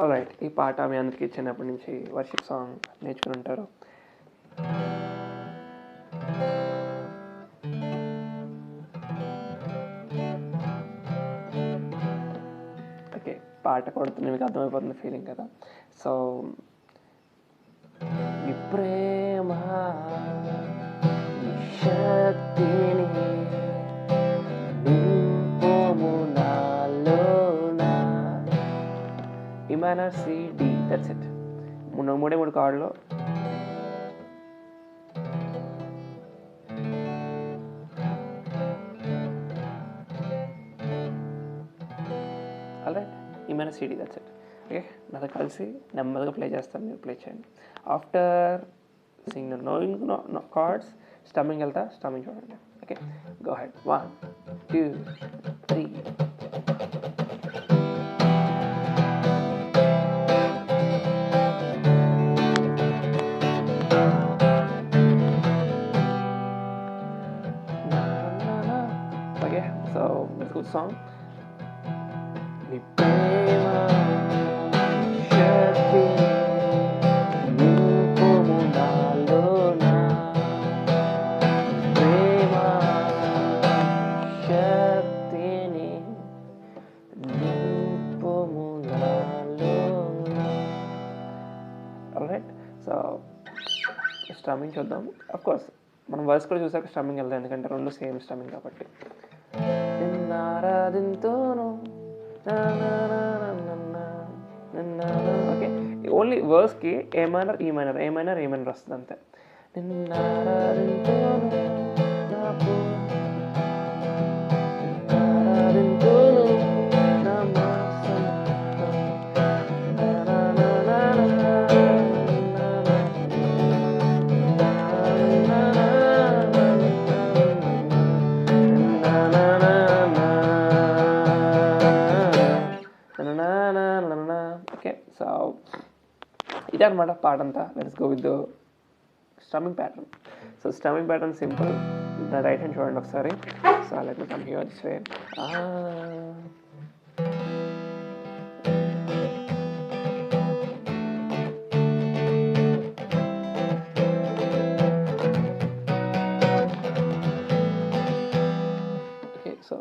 Alright, ఈ పాట మీ అందరికీ చిన్నప్పటి నుంచి వర్షిప్ సాంగ్ నేర్చుకుని ఉంటారు. ఓకే, పాట కొడుతున్న మీకు అర్థమైపోతుంది ఫీలింగ్ కదా. సో నీ ప్రేమ నీ శక్తిని నింపుము నాలోనా. E minor, C, D, that's it. మూడే కార్డులో అలా E minor, C, D, that's it. Okay, నాతో కలిసి నెమ్మదిగా ప్లే చేస్తాను, మీరు ప్లే చేయండి. ఆఫ్టర్ సింగ్ నోయింగ్ కార్డ్స్ స్టమ్మింగ్ వెళ్తా, స్టమ్మింగ్ చూడండి. Okay, go head. 1 2 3. So let's go to song. Ni prema shaktini nimpumu nalona. Prema shaktini nimpumu nalona. Alright, so స్టమ్మింగ్ చూద్దాం. Of course మనం వర్స్ కూడా చూసాక స్టమ్మింగ్ వెళ్దాం, ఎందుకంటే రెండు సేమ్ స్టమ్మింగ్ కాబట్టి. ఓకే, ఓన్లీ వర్స్కి A minor E minor, A minor A minor వస్తుంది అంతే. ఓకే, సో ఇదే అనమాట పాట అంతా. Let's go with the strumming pattern. So strumming pattern simple. నా రైట్ హ్యాండ్ చూడండి ఒకసారి. So let me come here this way. Okay, so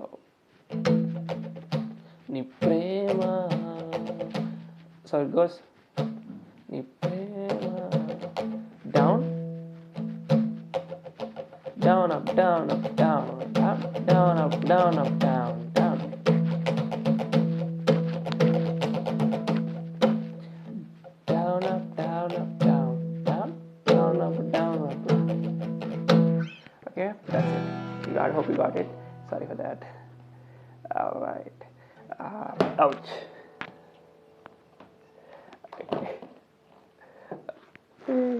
నీ ప్రేమ, so it goes నీ ప్రేమ down down up down up down up down up down up down down down up down up down down down up down up. Okay, that's it. I hope you got it. Sorry for that. All right. Ouch.